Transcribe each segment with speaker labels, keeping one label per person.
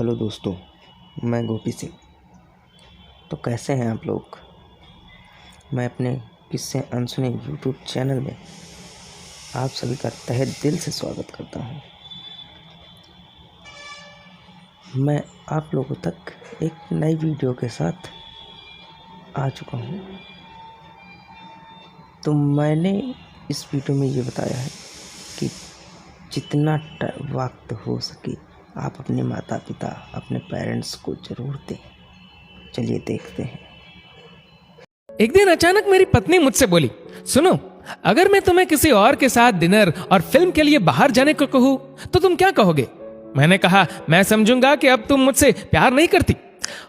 Speaker 1: Hello दोस्तों, मैं गोपी सिंह। तो कैसे हैं आप लोग? मैं अपने किस्से अनसुने यूट्यूब चैनल में आप सभी का तहे दिल से स्वागत करता हूं। मैं आप लोगों तक एक नई वीडियो के साथ आ चुका हूं। तो मैंने इस वीडियो में ये बताया है कि जितना वक्त हो सके आप अपने माता पिता, अपने पेरेंट्स को ज़रूर दें। चलिए देखते हैं।
Speaker 2: एक दिन अचानक मेरी पत्नी मुझसे बोली, सुनो, अगर मैं तुम्हें किसी और के साथ डिनर और फिल्म के लिए बाहर जाने को कहूं तो तुम क्या कहोगे? मैंने कहा, मैं समझूंगा कि अब तुम मुझसे प्यार नहीं करती।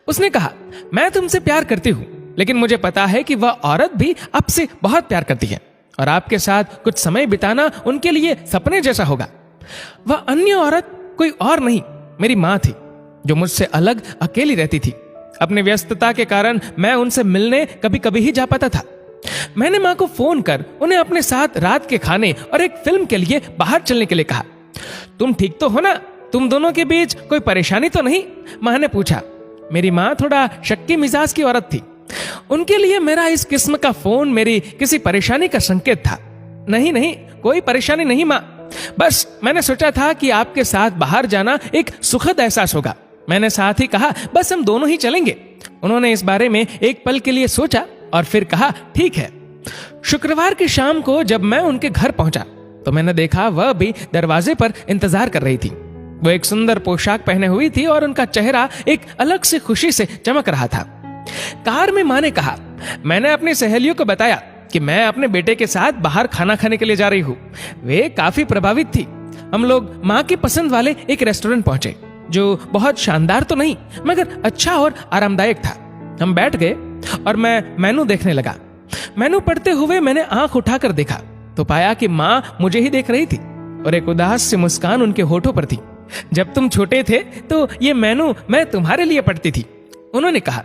Speaker 2: उसने कहा, मैं तुमसे प्यार करती हूं, लेकिन मुझे पता है कि वह औरत भी आपसे बहुत प्यार करती है और आपके साथ कुछ समय बिताना उनके लिए सपने जैसा होगा। वह अन्य औरत कोई और नहीं, मेरी माँ थी, जो मुझसे अलग अकेली रहती थी। अपनी व्यस्तता के कारण मैं उनसे मिलने कभी कभी ही जा पाता था। मैंने माँ को फोन कर उन्हें अपने साथ रात के खाने और एक फिल्म के लिए बाहर चलने के लिए कहा। तुम ठीक तो हो ना? तुम दोनों के बीच कोई परेशानी तो नहीं? माँ ने पूछा। मेरी माँ थोड़ा शक्की मिजाज की औरत थी। उनके लिए मेरा इस किस्म का फोन मेरी किसी परेशानी का संकेत था। नहीं, कोई परेशानी नहीं माँ, बस मैंने सोचा था कि आपके साथ बाहर जाना एक सुखद एहसास होगा। मैंने साथ ही कहा, बस हम दोनों ही चलेंगे। उन्होंने इस बारे में एक पल के लिए सोचा और फिर कहा, ठीक है। शुक्रवार की शाम को जब मैं उनके घर पहुंचा तो मैंने देखा वह भी दरवाजे पर इंतजार कर रही थी। वो एक सुंदर पोशाक पहने हुई थी और उनका चेहरा एक अलग से खुशी से चमक रहा था। कार में माँ ने कहा, मैंने अपनी सहेलियों को बताया कि मैं अपने बेटे के साथ बाहर खाना खाने के लिए जा रही हूँ। वे काफी प्रभावित थी। हम लोग माँ की पसंद वाले एक रेस्टोरेंट पहुंचे, जो बहुत शानदार तो नहीं मगर अच्छा और आरामदायक था। हम बैठ गए और मैं मेनू देखने लगा। मेनू पढ़ते हुए मैंने आंख उठाकर देखा तो पाया कि माँ मुझे ही देख रही थी और एक उदास सी मुस्कान उनके होठों पर थी। जब तुम छोटे थे तो ये मेनू मैं तुम्हारे लिए पढ़ती थी। उन्होंने कहा,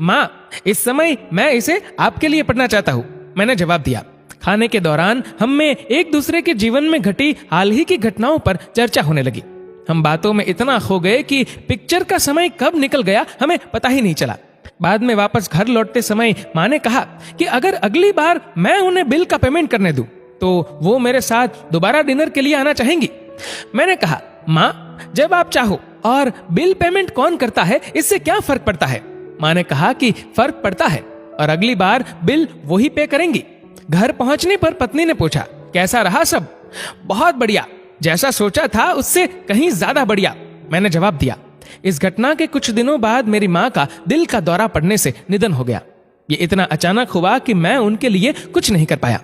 Speaker 2: माँ, इस समय मैं इसे आपके लिए पढ़ना चाहता हूँ। मैंने जवाब दिया। खाने के दौरान हम में एक दूसरे के जीवन में घटी हाल ही की घटनाओं पर चर्चा होने लगी। हम बातों में इतना खो गए कि पिक्चर का समय कब निकल गया हमें पता ही नहीं चला। बाद में वापस घर लौटते समय माँ ने कहा कि अगर अगली बार मैं उन्हें बिल का पेमेंट करने दूं तो वो मेरे साथ दोबारा डिनर के लिए आना चाहेंगी। मैंने कहा, माँ, जब आप चाहो। और बिल पेमेंट कौन करता है इससे क्या फर्क पड़ता है? माँ ने कहा कि फर्क पड़ता है और अगली बार बिल वो ही पे करेंगी। घर पहुंचने पर पत्नी ने पूछा, कैसा रहा सब? बहुत बढ़िया, जैसा सोचा था उससे कहीं ज्यादा बढ़िया, मैंने जवाब दिया। इस घटना के कुछ दिनों बाद मेरी माँ का दिल का दौरा पड़ने से निधन हो गया। ये इतना अचानक हुआ कि मैं उनके लिए कुछ नहीं कर पाया।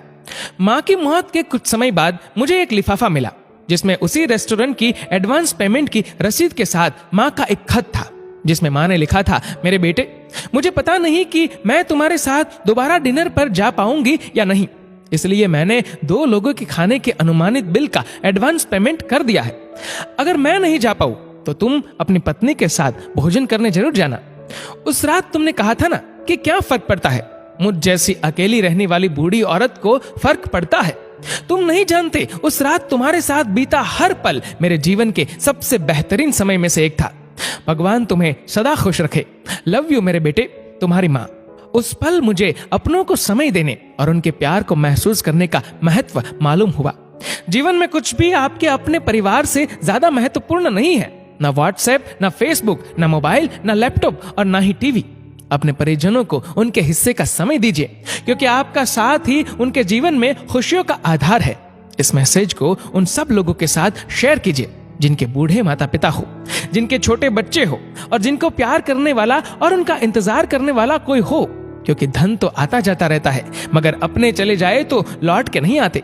Speaker 2: माँ की मौत के कुछ समय बाद मुझे एक लिफाफा मिला जिसमें उसी रेस्टोरेंट की एडवांस पेमेंट की रसीद के साथ माँ का एक खत था, जिसमें माँ ने लिखा था, मेरे बेटे, मुझे पता नहीं कि मैं तुम्हारे साथ दोबारा डिनर पर जा पाऊंगी या नहीं, इसलिए मैंने 2 लोगों के खाने के अनुमानित बिल का एडवांस पेमेंट कर दिया है। अगर मैं नहीं जा पाऊं तो तुम अपनी पत्नी के साथ भोजन करने जरूर जाना। उस रात तुमने कहा था ना कि क्या फर्क पड़ता है? मुझ जैसी अकेली रहने वाली बूढ़ी औरत को फर्क पड़ता है। तुम नहीं जानते, उस रात तुम्हारे साथ बीता हर पल मेरे जीवन के सबसे बेहतरीन समय में से एक था। भगवान तुम्हें सदा खुश रखे। लव यू मेरे बेटे, तुम्हारी माँ। उस पल मुझे अपनों को समय देने और उनके प्यार को महसूस करने का महत्व मालूम हुआ। जीवन में कुछ भी आपके अपने परिवार से ज्यादा महत्वपूर्ण नहीं है। ना व्हाट्सएप, ना फेसबुक, ना मोबाइल, ना लैपटॉप और ना ही टीवी। अपने परिजनों को उनके हिस्से का समय दीजिए, क्योंकि आपका साथ ही उनके जीवन में खुशियों का आधार है। इस मैसेज को उन सब लोगों के साथ शेयर कीजिए जिनके बूढ़े माता पिता हो, जिनके छोटे बच्चे हो और जिनको प्यार करने वाला और उनका इंतजार करने वाला कोई हो, क्योंकि धन तो आता जाता रहता है मगर अपने चले जाए तो लौट के नहीं आते।